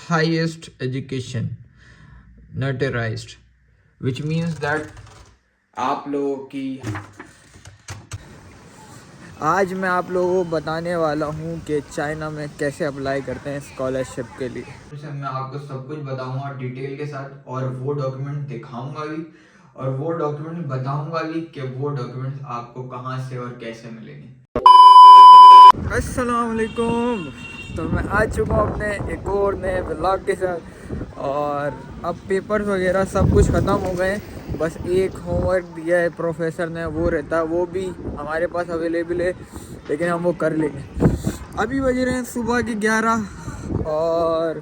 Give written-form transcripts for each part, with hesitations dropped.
highest education notarized, which means that आप लोगों की आज मैं आप लोगों को बताने वाला हूँ कि चाइना में कैसे अप्लाई करते हैं स्कॉलरशिप के लिए। मैं आपको सब कुछ बताऊंगा डिटेल के साथ और वो डॉक्यूमेंट दिखाऊंगा भी और वो डॉक्यूमेंट बताऊंगा भी कि वो डॉक्यूमेंट्स आपको कहाँ से और कैसे मिलेंगे। अस्सलाम वालेकुम। तो मैं आ चुका हूँ अपने एक और नए व्लॉग के साथ और अब पेपर्स वगैरह सब कुछ ख़त्म हो गए। बस एक होमवर्क दिया है प्रोफेसर ने, वो रहता है, वो भी हमारे पास अवेलेबल है, लेकिन हम वो कर लेंगे। अभी बज रहे हैं सुबह के 11 और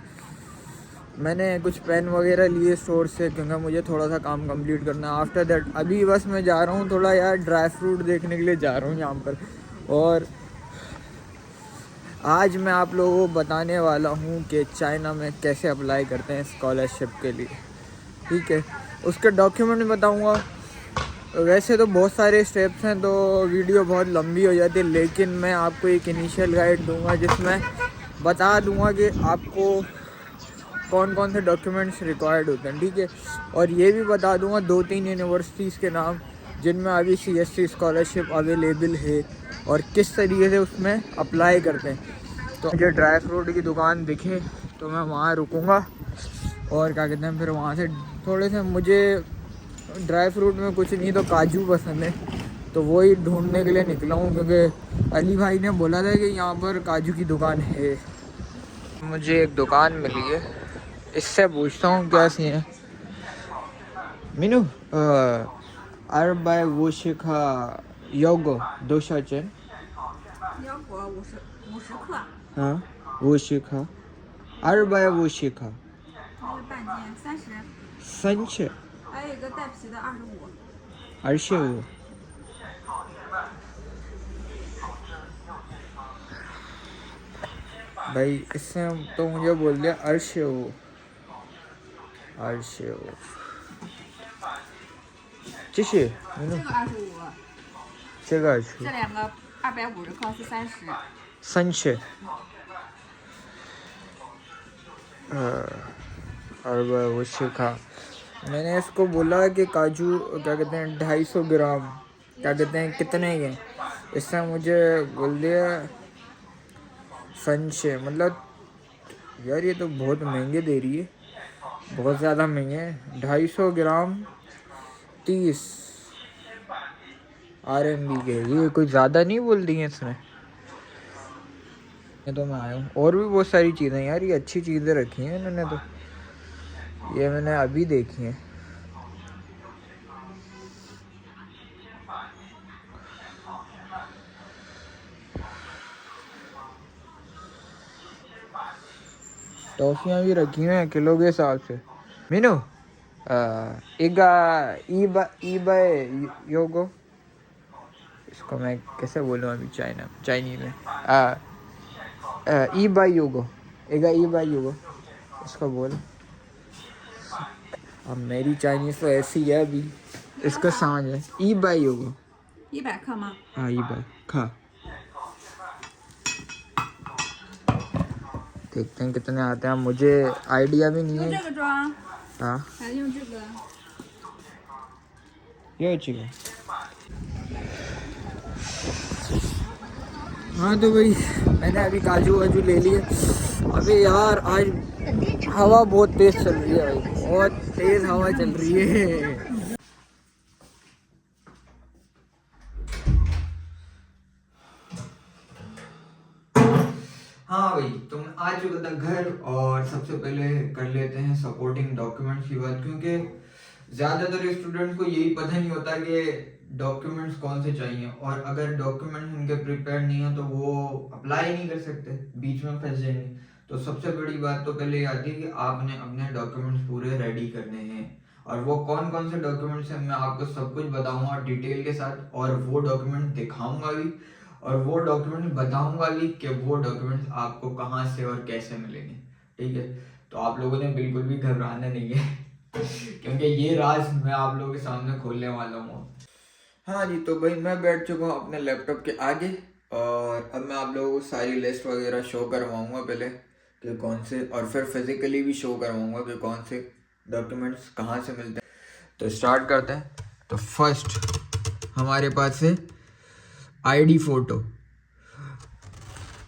मैंने कुछ पेन वगैरह लिए स्टोर से क्योंकि मुझे थोड़ा सा काम कंप्लीट करना है। आफ्टर दैट अभी बस मैं जा रहा हूँ थोड़ा यार ड्राई फ्रूट देखने के लिए जा रहा हूँ यहाँ पर। और आज मैं आप लोगों को बताने वाला हूँ कि चाइना में कैसे अप्लाई करते हैं स्कॉलरशिप के लिए, ठीक है। उसके डॉक्यूमेंट बताऊँगा। वैसे तो बहुत सारे स्टेप्स हैं तो वीडियो बहुत लंबी हो जाती है, लेकिन मैं आपको एक इनिशियल गाइड दूंगा जिसमें बता दूंगा कि आपको कौन कौन से डॉक्यूमेंट्स रिक्वायर्ड होते हैं, ठीक है। और ये भी बता दूंगा 2-3 यूनिवर्सिटीज़ के नाम जिनमें अभी CSC स्कॉलरशिप अवेलेबल है और किस तरीके से उसमें अप्लाई करते हैं। तो मुझे ड्राई फ्रूट की दुकान दिखे तो मैं वहाँ रुकूँगा और क्या कहते हैं, फिर वहाँ से थोड़े से, मुझे ड्राई फ्रूट में कुछ नहीं तो काजू पसंद है, तो वही ढूंढने के लिए निकला हूँ क्योंकि अली भाई ने बोला था कि यहाँ पर काजू की दुकान है। मुझे एक दुकान मिली है, इससे पूछता हूँ क्या सी है। मीनू अरबाई वो शिखा योगो दोशा चेन 腰果50克， हाँ वो शिखा अरबाई वो शिखा 它是半斤30， संच 还有一个带皮的25。 अर्शे वो भाई इससे तो मुझे बोल दिया अर्शे वो अर्शे वो चीशी मीनू 这个25， 这个अर्शे 这两个250克是30。 संच अरबाई वो शिखा। मैंने इसको बोला कि काजू क्या कहते हैं 250 ग्राम, क्या कहते हैं कितने के, इससे मुझे बोल दिया संशय। मतलब यार ये तो बहुत महंगे दे रही है, बहुत ज़्यादा महंगे हैं। 250 ग्राम 30 RMB के, ये कोई ज़्यादा नहीं बोल दी है इसने। ये तो मैं आया हूँ और भी बहुत सारी चीज़ें यार, ये अच्छी चीज़ें रखी हैं इन्होंने, तो ये मैंने अभी देखी हैं। टॉफियाँ भी रखी हुई हैं किलो के हिसाब से। मीनू इगा ईबा योगो, इसको मैं कैसे बोलूँ अभी चाइनीज में, ईबा योगो, इगा ईबा योगो इसको बोल। अब मेरी चाइनीज तो ऐसी है अभी, इसका समझ है। ईबा योगो 100克吗？ हाँ ईबा खा, देखते हैं कितने आते हैं, मुझे आइडिया भी नहीं 用 है। 这个装， हाँ 还是用这个？ ये चाहिए। हाँ तो भाई मैंने अभी काजू वाजू ले लिए। अबे यार आज हवा बहुत तेज चल रही है भाई, बहुत तेज हवा चल रही है। हाँ भाई तो मैं आ चुका था घर और सबसे पहले कर लेते हैं सपोर्टिंग डॉक्यूमेंट्स की बात, क्योंकि ज़्यादातर स्टूडेंट को यही पता नहीं होता कि डॉक्यूमेंट्स कौन से चाहिए, और अगर डॉक्यूमेंट्स उनके प्रिपेयर नहीं हो तो वो अप्लाई नहीं कर सकते, बीच में फंस जाएंगे। तो सबसे बड़ी बात तो पहले ये आती है कि आपने अपने डॉक्यूमेंट्स पूरे रेडी करने हैं, और वो कौन कौन से डॉक्यूमेंट्स हैं मैं आपको सब कुछ बताऊंगा डिटेल के साथ, और वो डॉक्यूमेंट दिखाऊंगा भी और वो डॉक्यूमेंट बताऊंगा भी कि वो डॉक्यूमेंट्स आपको कहाँ से और कैसे मिलेंगे, ठीक है। तो आप लोगों ने बिल्कुल भी घबराना नहीं है क्योंकि ये राज मैं आप लोगों के सामने खोलने वाला हूँ। हाँ जी तो भाई मैं बैठ चुका हूँ अपने लैपटॉप के आगे और अब मैं आप लोगों को सारी लिस्ट वगैरह शो करवाऊंगा पहले कि कौन से, और फिर फिजिकली भी शो करवाऊंगा कि कौन से डॉक्यूमेंट्स कहाँ से मिलते हैं। तो स्टार्ट करते हैं। तो फर्स्ट हमारे पास है आईडी फ़ोटो।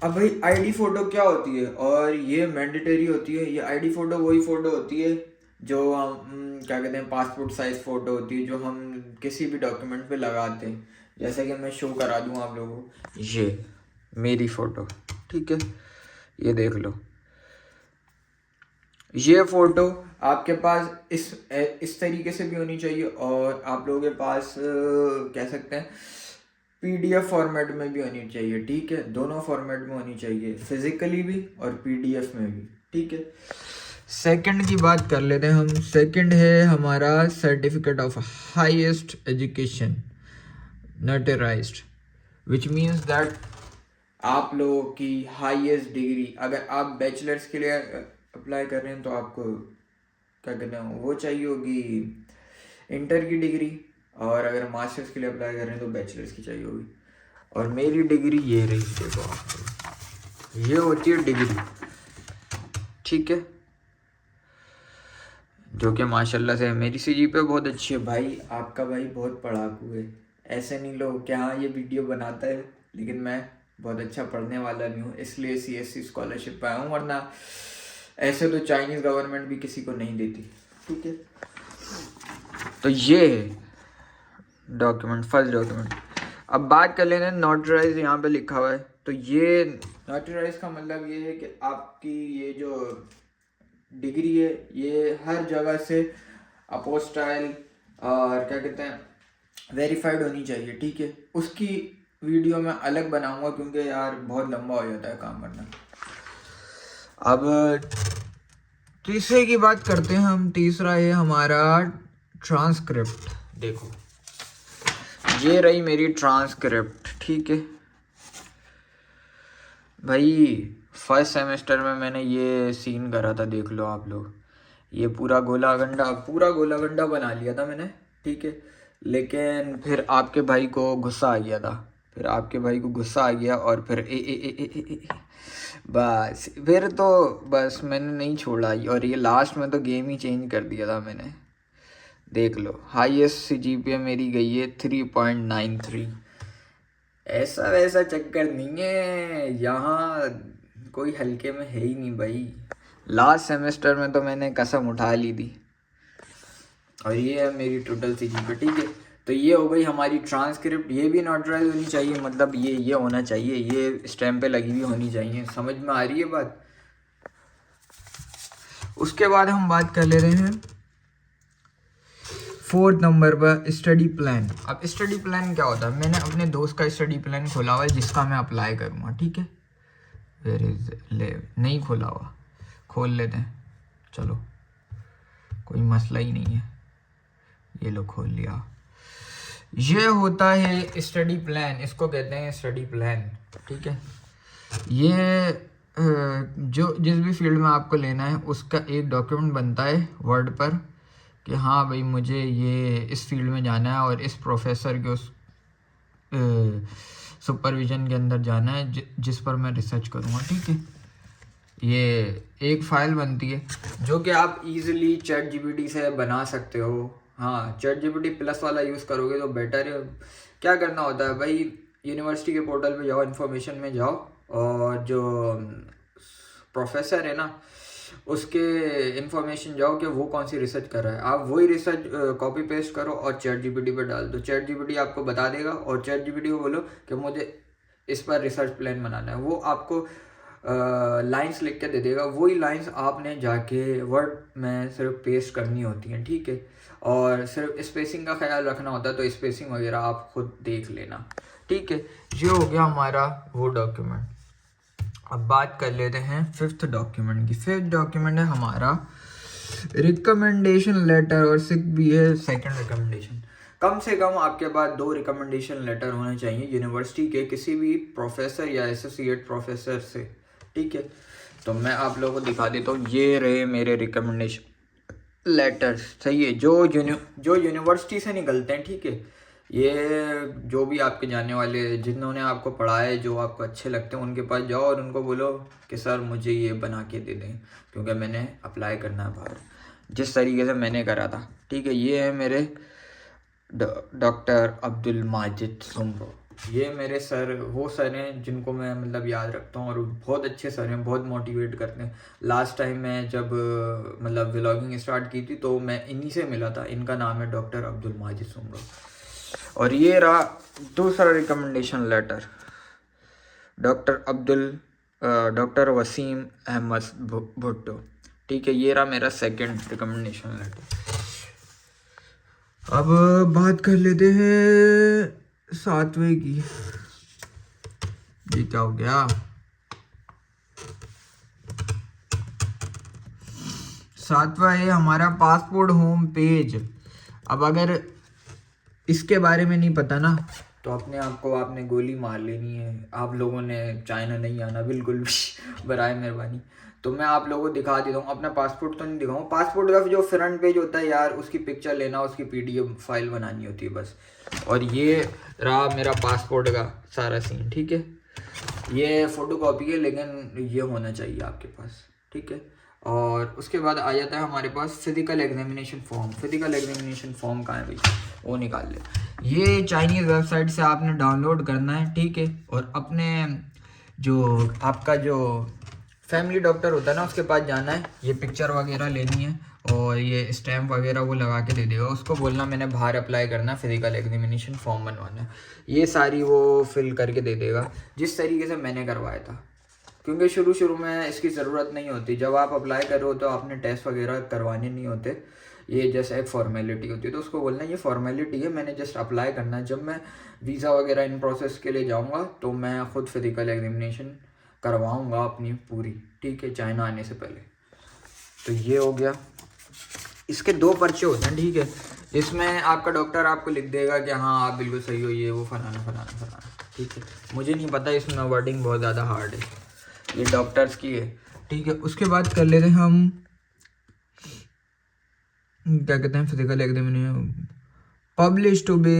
अब भाई आईडी फ़ोटो क्या होती है और ये मैंडेटरी होती है। ये आईडी फ़ोटो वही फ़ोटो होती है जो हम क्या कहते हैं, पासपोर्ट साइज़ फ़ोटो होती है जो हम किसी भी डॉक्यूमेंट पे लगाते हैं। जैसे कि मैं शो करा दूँ आप लोगों को, ये मेरी फ़ोटो, ठीक है, ये देख लो। ये फ़ोटो आपके पास इस तरीके से भी होनी चाहिए और आप लोगों के पास कह सकते हैं पीडीएफ फॉर्मेट में भी होनी चाहिए, ठीक है। दोनों फॉर्मेट में होनी चाहिए, फिजिकली भी और पीडीएफ में भी, ठीक है। सेकंड की बात कर लेते हैं हम। सेकंड है हमारा certificate of highest education notarised, which means that आप लोगों की हाईएस्ट डिग्री, अगर आप बैचलर्स के लिए अप्लाई कर रहे हैं तो आपको क्या कहते हैं वो चाहिए होगी इंटर की डिग्री, और अगर मास्टर्स के लिए अप्लाई कर रहे हैं तो बैचलर्स की चाहिए होगी। और मेरी डिग्री ये रही, देखो आप, ये होती है डिग्री, ठीक है, जो कि माशाल्लाह से मेरी सीजीपीए बहुत अच्छी है। भाई आपका भाई बहुत पढ़ाकू है, ऐसे नहीं लोग कि हाँ ये वीडियो बनाता है, लेकिन मैं बहुत अच्छा पढ़ने वाला भी हूँ, इसलिए सीएससी स्कॉलरशिप पाया हूँ, वरना ऐसे तो चाइनीज़ गवर्नमेंट भी किसी को नहीं देती, ठीक है। तो ये है डॉक्यूमेंट, फर्स्ट डॉक्यूमेंट। अब बात कर लेते हैं नोटराइज, यहाँ पे लिखा हुआ है। तो ये नोटराइज का मतलब ये है कि आपकी ये जो डिग्री है ये हर जगह से अपोस्टाइल और क्या कहते हैं वेरीफाइड होनी चाहिए, ठीक है। उसकी वीडियो मैं अलग बनाऊंगा क्योंकि यार बहुत लंबा हो जाता है काम करना। अब तीसरे की बात करते हैं हम। तीसरा है हमारा ट्रांसक्रिप्ट। देखो ये रही मेरी ट्रांसक्रिप्ट, ठीक है भाई। फर्स्ट सेमेस्टर में मैंने ये सीन करा था, देख लो आप लोग, ये पूरा गोला गंडा बना लिया था मैंने, ठीक है। लेकिन फिर आपके भाई को गुस्सा आ गया था, और फिर बस फिर तो बस मैंने नहीं छोड़ा, और ये लास्ट में तो गेम ही चेंज कर दिया था मैंने। देख लो हाईएस्ट सीजीपीए मेरी गई है 3.93। ऐसा वैसा चक्कर नहीं है, यहाँ कोई हल्के में है ही नहीं भाई। लास्ट सेमेस्टर में तो मैंने कसम उठा ली थी, और ये है मेरी टोटल सीजीपीए, ठीक है। तो ये हो गई हमारी ट्रांसक्रिप्ट। ये भी नोटराइज होनी चाहिए, मतलब ये होना चाहिए, ये स्टैम्प पे लगी हुई होनी चाहिए। समझ में आ रही है बात। उसके बाद हम बात कर ले रहे हैं फोर्थ नंबर पर स्टडी प्लान। अब स्टडी प्लान क्या होता है, मैंने अपने दोस्त का स्टडी प्लान खोला हुआ है जिसका मैं अप्लाई करूँगा, ठीक है। वेयर इज नहीं खोला हुआ, खोल लेते हैं, चलो कोई मसला ही नहीं है। ये लो खोल लिया। ये होता है स्टडी प्लान, इसको कहते हैं स्टडी प्लान, ठीक है। ये जो जिस भी फील्ड में आपको लेना है उसका एक डॉक्यूमेंट बनता है वर्ड पर कि हाँ भाई मुझे ये इस फील्ड में जाना है और इस प्रोफेसर के उस सुपरविज़न के अंदर जाना है जिस पर मैं रिसर्च करूँगा, ठीक है। ये एक फ़ाइल बनती है जो कि आप इजीली चैट जीपीटी से बना सकते हो। हाँ, चैट जीपीटी प्लस वाला यूज़ करोगे तो बेटर है। क्या करना होता है भाई, यूनिवर्सिटी के पोर्टल पे जाओ, इन्फॉर्मेशन में जाओ, और जो प्रोफेसर है ना उसके इन्फॉर्मेशन जाओ कि वो कौन सी रिसर्च कर रहा है, आप वही रिसर्च कॉपी पेस्ट करो और चैट जीपीटी पे डाल दो। चैट जीपीटी आपको बता देगा, और चैट जीपीटी को बोलो कि मुझे इस पर रिसर्च प्लान बनाना है, वो आपको लाइंस लिख के दे देगा। वही लाइंस आपने जाके वर्ड में सिर्फ पेस्ट करनी होती हैं, ठीक है। और सिर्फ स्पेसिंग का ख्याल रखना होता है, तो स्पेसिंग वगैरह आप खुद देख लेना, ठीक है। ये हो गया हमारा वो डॉक्यूमेंट। अब बात कर लेते हैं फिफ्थ डॉक्यूमेंट की। फिफ्थ डॉक्यूमेंट है हमारा रिकमेंडेशन लेटर, और सिक भी है सेकंड रिकमेंडेशन। कम से कम आपके पास 2 रिकमेंडेशन लेटर होने चाहिए यूनिवर्सिटी के किसी भी प्रोफेसर या एसोसिएट प्रोफेसर से, ठीक है। तो मैं आप लोगों को दिखा देता हूँ, ये रहे मेरे रिकमेंडेशन लेटर्स, सही है, जो यूनिवर्सिटी से निकलते हैं, ठीक है। ये जो भी आपके जाने वाले जिन्होंने आपको पढ़ाए, जो आपको अच्छे लगते हैं, उनके पास जाओ और उनको बोलो कि सर मुझे ये बना के दे दें, क्योंकि मैंने अप्लाई करना है बाहर, जिस तरीके से मैंने करा था। ठीक है, ये है मेरे डॉक्टर अब्दुल माजिद सुमरो। ये मेरे सर वो सर हैं जिनको मैं मतलब याद रखता हूँ, और बहुत अच्छे सर हैं, बहुत मोटिवेट करते हैं। लास्ट टाइम मैं जब मतलब व्लॉगिंग स्टार्ट की थी तो मैं इन्हीं से मिला था। इनका नाम है डॉक्टर अब्दुल माजिद सुमरो। और ये रहा दूसरा recommendation letter, doctor Waseem Ahmed Bhutto. ठीक है, ये रहा मेरा सेकंड रिकमेंडेशन लेटर। अब बात कर लेते हैं 7वें की। ये क्या हो गया? 7वां है हमारा पासपोर्ट होम पेज। अब अगर इसके बारे में नहीं पता ना तो अपने आप को आपने गोली मार लेनी है। आप लोगों ने चाइना नहीं आना बिल्कुल भी बराए मेहरबानी। तो मैं आप लोगों को दिखा देता हूँ, अपना पासपोर्ट तो नहीं दिखाऊँ। पासपोर्ट का जो फ्रंट पेज होता है यार, उसकी पिक्चर लेना, उसकी PDF फाइल बनानी होती है बस। और ये रहा मेरा पासपोर्ट का सारा सीन। ठीक है, ये फ़ोटो कॉपी है लेकिन ये होना चाहिए आपके पास। ठीक है, और उसके बाद आ जाता है हमारे पास physical examination form. Physical examination form कहाँ है भाई, वो निकाल ले। ये चाइनीज़ वेबसाइट से आपने डाउनलोड करना है। ठीक है, और अपने जो आपका जो फैमिली डॉक्टर होता है ना, उसके पास जाना है, ये पिक्चर वगैरह लेनी है और ये स्टैम्प वगैरह वो लगा के दे देगा। उसको बोलना मैंने बाहर अप्लाई करना है, फिज़िकल एग्जामिनेशन फॉर्म बनवाना है। ये सारी वो फिल करके दे देगा जिस तरीके से मैंने करवाया था, क्योंकि शुरू में इसकी ज़रूरत नहीं होती। जब आप अप्लाई करो तो आपने टेस्ट वगैरह करवाने नहीं होते, ये जस्ट एक फॉर्मेलिटी होती है। तो उसको बोलना ये फॉर्मेलिटी है, मैंने जस्ट अप्लाई करना है। जब मैं वीज़ा वगैरह इन प्रोसेस के लिए जाऊँगा तो मैं ख़ुद फिज़िकल एग्जामिनेशन करवाऊँगा अपनी पूरी। ठीक है, चाइना आने से पहले। तो ये हो गया। इसके 2 पर्चे होते हैं। ठीक है, इसमें आपका डॉक्टर आपको लिख देगा कि हाँ आप बिल्कुल सही हो, ये वो फलाना फलाना फलाना। ठीक है, मुझे नहीं पता, इसमें वर्डिंग बहुत ज़्यादा हार्ड है, ये डॉक्टर्स की है। ठीक है, उसके बाद कर लेते हैं हम क्या कहते हैं, physical examination publish to be.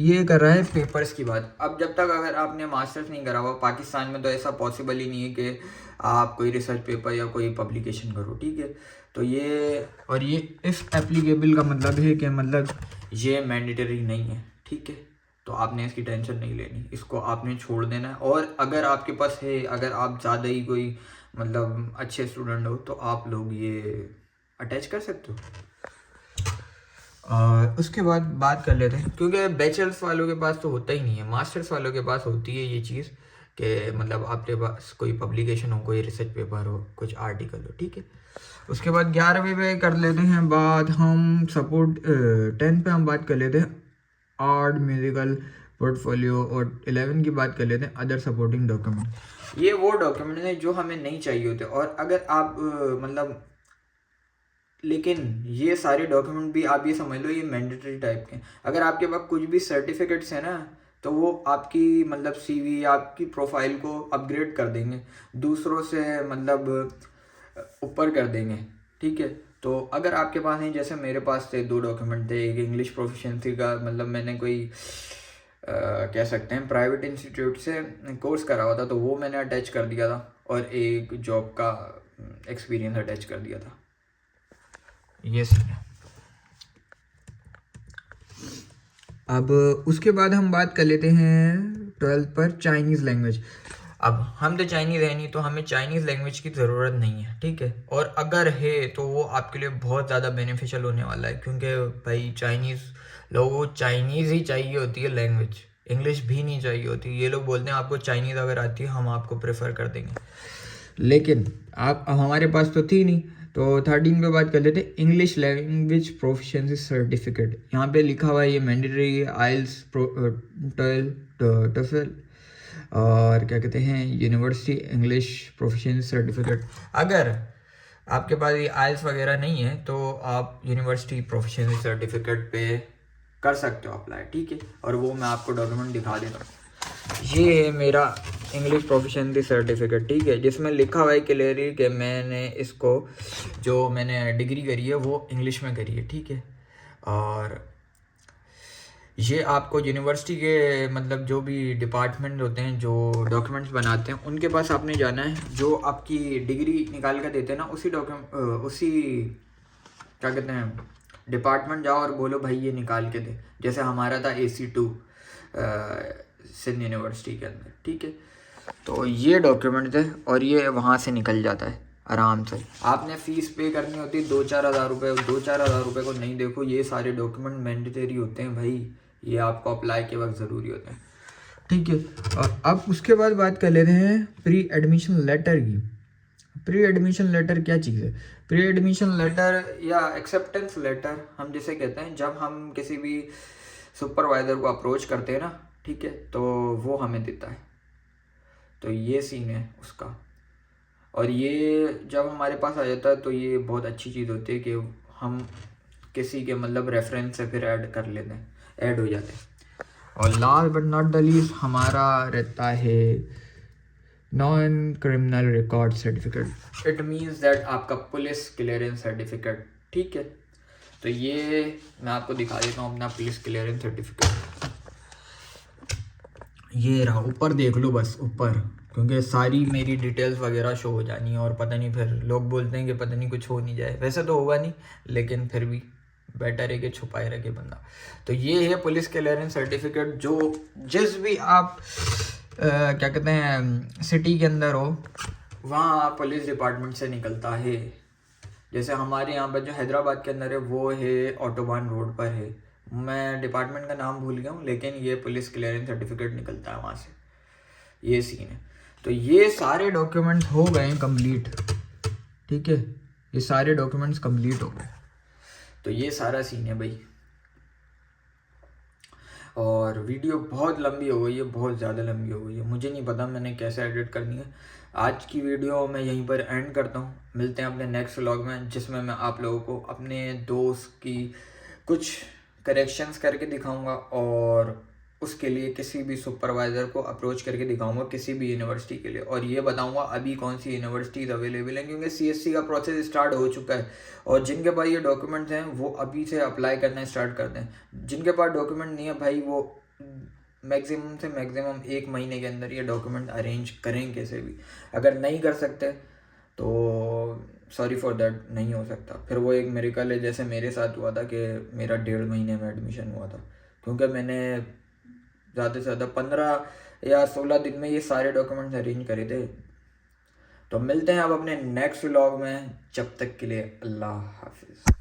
ये कर रहा है पेपर्स की बात। अब जब तक अगर आपने मास्टर्स नहीं करा हुआ पाकिस्तान में तो ऐसा पॉसिबल ही नहीं है कि आप कोई रिसर्च पेपर या कोई पब्लिकेशन करो। ठीक है, तो ये और ये इफ़ एप्लीकेबल का मतलब है कि मतलब ये मैंडेटरी नहीं है। ठीक है, तो आपने इसकी टेंशन नहीं लेनी, इसको आपने छोड़ देना है। और अगर आपके पास है, अगर आप ज़्यादा ही कोई मतलब अच्छे स्टूडेंट हो तो आप लोग ये अटैच कर सकते हो। उसके बाद बात कर लेते हैं, क्योंकि बैचलर्स वालों के पास तो होता ही नहीं है, मास्टर्स वालों के पास होती है ये चीज़ कि मतलब आपके पास कोई पब्लिकेशन हो, कोई रिसर्च पेपर हो, कुछ आर्टिकल हो। ठीक है, उसके बाद 11वें पे कर लेते हैं बात हम सपोर्ट 10 पे हम बात कर लेते हैं आर्ट म्यूजिकल पोर्टफोलियो, और 11 की बात कर लेते हैं अदर सपोर्टिंग डॉक्यूमेंट। ये वो डॉक्यूमेंट हैं जो हमें नहीं चाहिए होते, और अगर आप मतलब लेकिन ये सारे डॉक्यूमेंट भी आप ये समझ लो ये मैंडेटरी टाइप के हैं। अगर आपके पास कुछ भी सर्टिफिकेट्स हैं ना तो वो आपकी मतलब CV, आपकी प्रोफाइल को अपग्रेड कर देंगे, दूसरों से मतलब ऊपर कर देंगे। ठीक है, तो अगर आपके पास नहीं, जैसे मेरे पास थे 2 डॉक्यूमेंट थे। एक इंग्लिश प्रोफिशिएंसी का, मतलब मैंने कोई कह सकते हैं प्राइवेट इंस्टीट्यूट से कोर्स करा हुआ था तो वो मैंने अटैच कर दिया था, और एक जॉब का एक्सपीरियंस अटैच कर दिया था। ये सर। अब उसके बाद हम बात कर लेते हैं 12th पर चाइनीज़ लैंग्वेज। अब हम तो चाइनीज़ है नहीं, तो हमें चाइनीज़ लैंग्वेज की ज़रूरत नहीं है। ठीक है, और अगर है तो वो आपके लिए बहुत ज़्यादा बेनिफिशियल होने वाला है, क्योंकि भाई चाइनीज़ लोगों को चाइनीज़ ही चाहिए होती है लैंग्वेज, इंग्लिश भी नहीं चाहिए होती। ये लोग बोलते हैं आपको चाइनीज़ अगर आती है हम आपको प्रेफर कर देंगे, लेकिन आप हमारे पास तो थी नहीं। तो 13 पे बात कर लेते हैं इंग्लिश लैंग्वेज प्रोफिशिएंसी सर्टिफिकेट। यहाँ पे लिखा हुआ है ये मैंडेटरी है, आइल्स, टोफल और क्या कहते हैं यूनिवर्सिटी इंग्लिश प्रोफिशिएंसी सर्टिफिकेट। अगर आपके पास ये आइल्स वगैरह नहीं है तो आप यूनिवर्सिटी प्रोफिशिएंसी सर्टिफिकेट पे कर सकते हो अप्लाई। ठीक है, और वो मैं आपको डॉक्यूमेंट दिखा देता हूँ। ये है मेरा इंग्लिश प्रोफिशिएंसी सर्टिफिकेट। ठीक है, जिसमें लिखा हुआ है क्लियरली कि मैंने इसको जो मैंने डिग्री करी है वो इंग्लिश में करी है। ठीक है, और ये आपको यूनिवर्सिटी के मतलब जो भी डिपार्टमेंट होते हैं जो डॉक्यूमेंट्स बनाते हैं उनके पास आपने जाना है, जो आपकी डिग्री निकाल कर देते हैं ना उसी क्या कहते हैं डिपार्टमेंट जाओ और बोलो भाई ये निकाल के दे। जैसे हमारा था AC2 सिंध यूनिवर्सिटी के अंदर, ठीक है। तो ये डॉक्यूमेंट थे और ये वहाँ से निकल जाता है आराम से। आपने फ़ीस पे करनी होती है 2-4 हज़ार रुपये, 2-4 हज़ार रुपये को नहीं देखो, ये सारे डॉक्यूमेंट मैंडेटरी होते हैं भाई, ये आपको अप्लाई के वक्त ज़रूरी होते हैं, ठीक है। और अब उसके बाद बात कर लेते हैं प्री एडमिशन लेटर की। प्री एडमिशन लेटर क्या चीज़ है? प्री एडमिशन लेटर या एक्सेप्टेंस लेटर हम जिसे कहते हैं, जब हम किसी भी सुपरवाइज़र को अप्रोच करते हैं ना, ठीक है, तो वो हमें देता है। तो ये सीन है उसका। और ये जब हमारे पास आ जाता है तो ये बहुत अच्छी चीज़ होती है कि हम किसी के मतलब रेफरेंस से फिर ऐड कर लेते हैं, ऐड हो जाते हैं। और last but not the least हमारा रहता है non criminal record certificate. It means that आपका पुलिस क्लियरेंस सर्टिफिकेट, ठीक है। तो ये मैं आपको दिखा देता हूँ अपना पुलिस क्लियरेंस सर्टिफिकेट। ये रहा, ऊपर देख लो बस ऊपर, क्योंकि सारी मेरी डिटेल्स वगैरह शो हो जानी है और पता नहीं फिर लोग बोलते हैं कि पता नहीं कुछ हो नहीं जाए। वैसे तो होगा नहीं, लेकिन फिर भी बेटर है कि छुपाए रखे बंदा। तो ये है पुलिस क्लियरेंस सर्टिफिकेट, जो जिस भी आप क्या कहते हैं सिटी के अंदर हो वहाँ पुलिस डिपार्टमेंट से निकलता है। जैसे हमारे यहाँ पर जो हैदराबाद के अंदर है वो है ऑटोबान रोड पर है, मैं डिपार्टमेंट का नाम भूल गया हूँ, लेकिन ये पुलिस क्लियरेंस सर्टिफिकेट निकलता है वहाँ से। ये सीन है। तो ये सारे डॉक्यूमेंट्स हो गए कंप्लीट, ठीक है, ये सारे डॉक्यूमेंट्स कंप्लीट हो गए। तो ये सारा सीन है भाई। और वीडियो बहुत लंबी हो गई है, बहुत ज़्यादा लंबी हो गई है, मुझे नहीं पता मैंने कैसे एडिट करनी है। आज की वीडियो मैं यहीं पर एंड करता हूँ, मिलते हैं अपने नेक्स्ट व्लॉग में, जिसमें मैं आप लोगों को अपने दोस्त की कुछ करेक्शंस करके दिखाऊंगा और उसके लिए किसी भी सुपरवाइज़र को अप्रोच करके दिखाऊंगा किसी भी यूनिवर्सिटी के लिए। और ये बताऊंगा अभी कौन सी यूनिवर्सिटीज़ अवेलेबल हैं, क्योंकि CSC का प्रोसेस स्टार्ट हो चुका है और जिनके पास ये डॉक्यूमेंट्स हैं वो अभी से अप्लाई करना स्टार्ट कर दें। जिनके पास डॉक्यूमेंट नहीं है भाई वो मैक्सिमम से मैक्सिमम 1 महीने के अंदर ये डॉक्यूमेंट अरेंज करें कैसे भी। अगर नहीं कर सकते तो सॉरी फॉर दैट, नहीं हो सकता। फिर वो एक मिरेकल है, जैसे मेरे साथ हुआ था कि मेरा 1.5 महीने में एडमिशन हुआ था, क्योंकि मैंने ज़्यादा से ज़्यादा 15 या 16 दिन में ये सारे डॉक्यूमेंट्स अरेंज करे थे। तो मिलते हैं अब अपने नेक्स्ट व्लॉग में, जब तक के लिए अल्लाह हाफिज़।